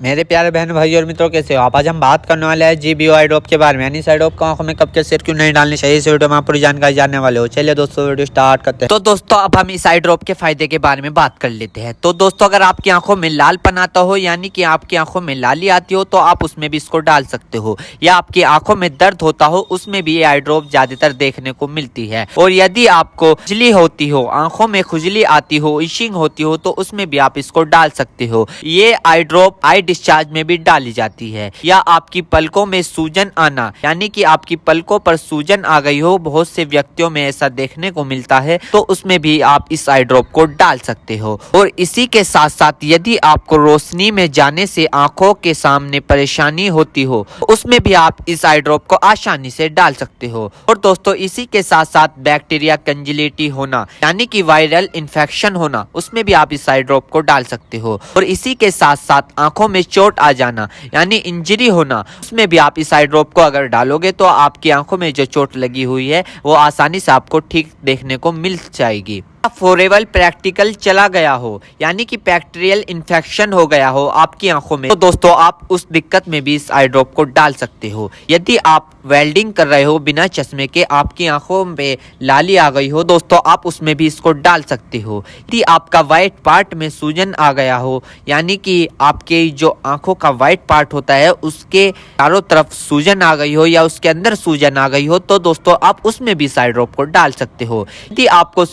मेरे प्यारे बहन भाई और मित्रों, कैसे हो आप। आज हम बात करने वाले हैं GBO आई ड्रॉप के बारे में, यानी इस आई ड्रॉप को आंखों में कब कैसे क्यों नहीं डालनी चाहिए। इस वीडियो में आप पूरी जानकारी जानने वाले हो। चलिए दोस्तों वीडियो स्टार्ट करते हैं। तो दोस्तों अब हम इस आई ड्रॉप के फायदे के बारे में बात कर लेते हैं। तो दोस्तों अगर आपकी आंखों में लालपन आता हो, यानी कि आपकी आंखों में लाली आती हो, तो आप उसमें भी इसको डाल सकते हो। या आपकी आंखों में दर्द होता हो, उसमें भी ये आई ड्रॉप ज्यादातर देखने को मिलती है। और यदि आपको खुजली होती हो, आंखों में खुजली आती हो, इशिंग होती हो, तो उसमें भी आप इसको डाल सकते हो। ये आई ड्रॉप आई डिस्चार्ज में भी डाली जाती है। या आपकी पलकों में सूजन आना, यानी कि आपकी पलकों पर सूजन आ गई हो, बहुत से व्यक्तियों में ऐसा देखने को मिलता है, तो उसमें भी आप इस आई ड्रॉप को डाल सकते हो। और इसी के साथ साथ यदि आपको रोशनी में जाने से आंखों के सामने परेशानी होती हो, उसमें भी आप इस आई ड्रॉप को आसानी से डाल सकते हो। और दोस्तों इसी के साथ साथ बैक्टीरिया कंजिलिटी होना, यानी कि वायरल इन्फेक्शन होना, उसमें भी आप इस आई ड्रॉप को डाल सकते हो। और इसी के साथ साथ आंखों में चोट आ जाना, यानी इंजरी होना, उसमें भी आप इस आई ड्रॉप को अगर डालोगे तो आपकी आंखों में जो चोट लगी हुई है वो आसानी से आपको ठीक देखने को मिल जाएगी। फॉरेबल प्रैक्टिकल चला गया हो, यानी कि बैक्टीरियल इन्फेक्शन हो गया हो आपकी आंखों में, तो दोस्तों आप उस दिक्कत में भी इस आई ड्रॉप को डाल सकते हो। यदि आप वेल्डिंग कर रहे हो बिना चश्मे के, आपकी आंखों में लाली आ गई हो, दोस्तों आप उसमें भी इसको डाल सकते हो। यदि आपका व्हाइट पार्ट में सूजन आ गया हो, यानी कि आपके जो आंखों का व्हाइट पार्ट होता है उसके चारों तरफ सूजन आ गई हो या उसके अंदर सूजन आ गई हो, तो दोस्तों आप उसमें भी इस आई ड्रॉप को डाल सकते हो। यदि आपको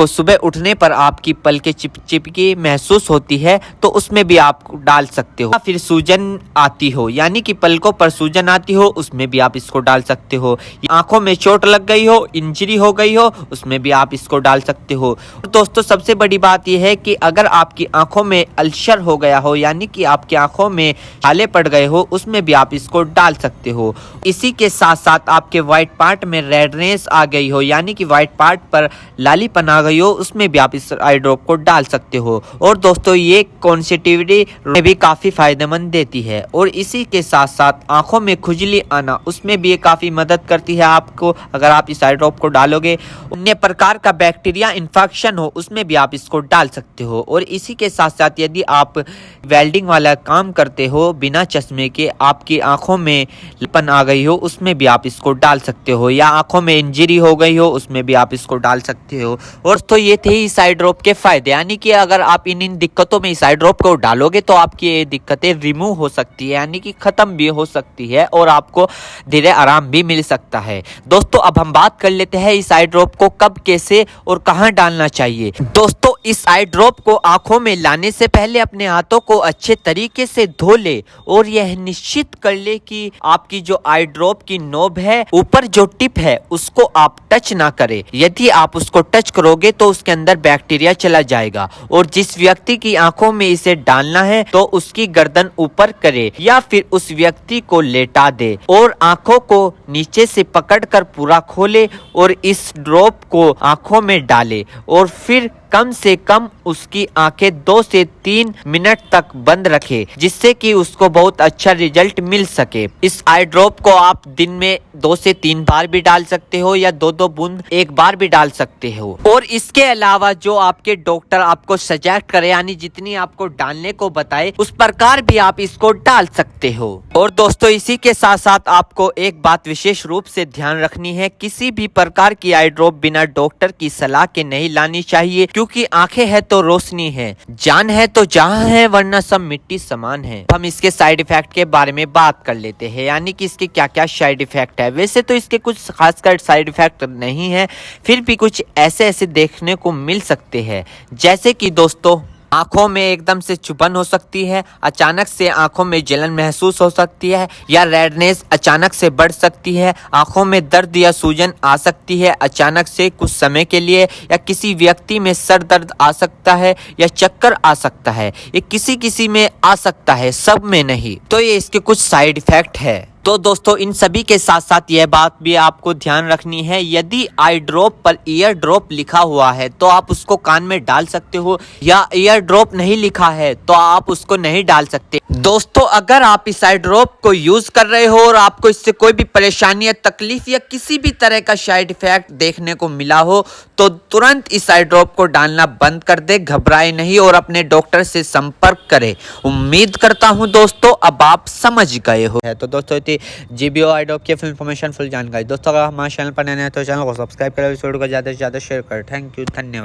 सुबह उठने पर आपकी पलकें चिपचिपकी महसूस होती है, तो उसमें भी आप डाल सकते हो। फिर सूजन आती हो, यानी कि पलकों पर सूजन आती हो, उसमें भी आप इसको डाल सकते हो। आंखों में चोट लग गई हो, इंजरी हो गई हो, उसमें भी आप इसको डाल सकते हो। दोस्तों सबसे बड़ी बात यह है कि अगर आपकी आंखों में अल्सर हो गया हो, यानी कि आपकी आंखों में छाले पड़ गए हो, उसमें भी आप इसको डाल सकते हो। इसी के साथ साथ आपके व्हाइट पार्ट में रेडनेस आ गई हो, यानी कि व्हाइट पार्ट पर लालीपन आ गई हो, उसमें भी आप इस आई ड्रॉप को डाल सकते हो। और दोस्तों ये कॉन्सेटिविटी में भी काफी फायदेमंद देती है। और इसी के साथ साथ आंखों में खुजली आना, उसमें भी ये काफी मदद करती है आपको। अगर आप इस आई ड्रॉप को डालोगे, अन्य प्रकार का बैक्टीरिया इन्फेक्शन हो, उसमें भी आप इसको डाल सकते हो। और इसी के साथ साथ यदि आप वेल्डिंग वाला काम करते हो बिना चश्मे के, आपकी आंखों में लालीपन आ गई हो, उसमें भी आप इसको डाल सकते हो। या आंखों में इंजरी हो गई हो, उसमें भी आप इसको डाल सकते हो। और तो ये थे इस आई ड्रॉप के फायदे, यानी कि अगर आप इन दिक्कतों में इस आई ड्रॉप को डालोगे तो आपकी ये दिक्कतें रिमूव हो सकती है, यानी कि खत्म भी हो सकती है और आपको धीरे आराम भी मिल सकता है। दोस्तों अब हम बात कर लेते हैं इस आई ड्रॉप को कब, कैसे और कहां डालना चाहिए। दोस्तों इस आई ड्रॉप को आंखों में लाने से पहले अपने हाथों को अच्छे तरीके से धो ले और यह निश्चित कर ले कि आपकी जो आई ड्रॉप की नोब है, ऊपर जो टिप है, उसको आप टच ना करें। यदि आप उसको टच करोगे तो उसके अंदर बैक्टीरिया चला जाएगा। और जिस व्यक्ति की आंखों में इसे डालना है तो उसकी गर्दन ऊपर करे या फिर उस व्यक्ति को लेटा दे और आंखों को नीचे से पकड़कर पूरा खोले और इस ड्रॉप को आंखों में डाले। और फिर कम से कम उसकी आंखें 2 से 3 मिनट तक बंद रखे, जिससे कि उसको बहुत अच्छा रिजल्ट मिल सके। इस आई ड्रॉप को आप दिन में 2 से 3 बार भी डाल सकते हो या 2-2 बूंद एक बार भी डाल सकते हो। और इसके अलावा जो आपके डॉक्टर आपको सजेस्ट करे, यानी जितनी आपको डालने को बताए, उस प्रकार भी आप इसको डाल सकते हो। और दोस्तों इसी के साथ साथ आपको एक बात विशेष रूप से ध्यान रखनी है, किसी भी प्रकार की आई ड्रॉप बिना डॉक्टर की सलाह के नहीं लानी चाहिए, क्योंकि आंखें है तो रोशनी है, जान है तो जहां है, वरना सब मिट्टी समान है। हम इसके साइड इफेक्ट के बारे में बात कर लेते हैं, यानी कि इसके क्या क्या साइड इफेक्ट है। वैसे तो इसके कुछ खासकर साइड इफेक्ट नहीं है, फिर भी कुछ ऐसे देखने को मिल सकते हैं, जैसे कि दोस्तों आंखों में एकदम से चुभन हो सकती है, अचानक से आंखों में जलन महसूस हो सकती है, या रेडनेस अचानक से बढ़ सकती है, आंखों में दर्द या सूजन आ सकती है अचानक से कुछ समय के लिए, या किसी व्यक्ति में सर दर्द आ सकता है या चक्कर आ सकता है। ये किसी किसी में आ सकता है, सब में नहीं। तो ये इसके कुछ साइड इफेक्ट है। तो दोस्तों इन सभी के साथ साथ यह बात भी आपको ध्यान रखनी है, यदि आई ड्रॉप पर ईयर ड्रॉप लिखा हुआ है तो आप उसको कान में डाल सकते हो, या ईयर ड्रॉप नहीं लिखा है तो आप उसको नहीं डाल सकते। दोस्तों अगर आप इस आई ड्रॉप को यूज कर रहे हो और आपको इससे कोई भी परेशानी या तकलीफ या किसी भी तरह का साइड इफेक्ट देखने को मिला हो तो तुरंत इस आई ड्रॉप को डालना बंद कर दे, घबराए नहीं और अपने डॉक्टर से संपर्क करें। उम्मीद करता हूं दोस्तों अब आप समझ गए हो। तो दोस्तों जीबीओ आई ड्रॉप की फुल इन्फॉर्मेशन फुल जानकारी। दोस्तों अगर हमारे चैनल पर नए हैं तो चैनल को सब्सक्राइब करें, वीडियो को ज़्यादा से ज़्यादा शेयर करें। थैंक यू, धन्यवाद।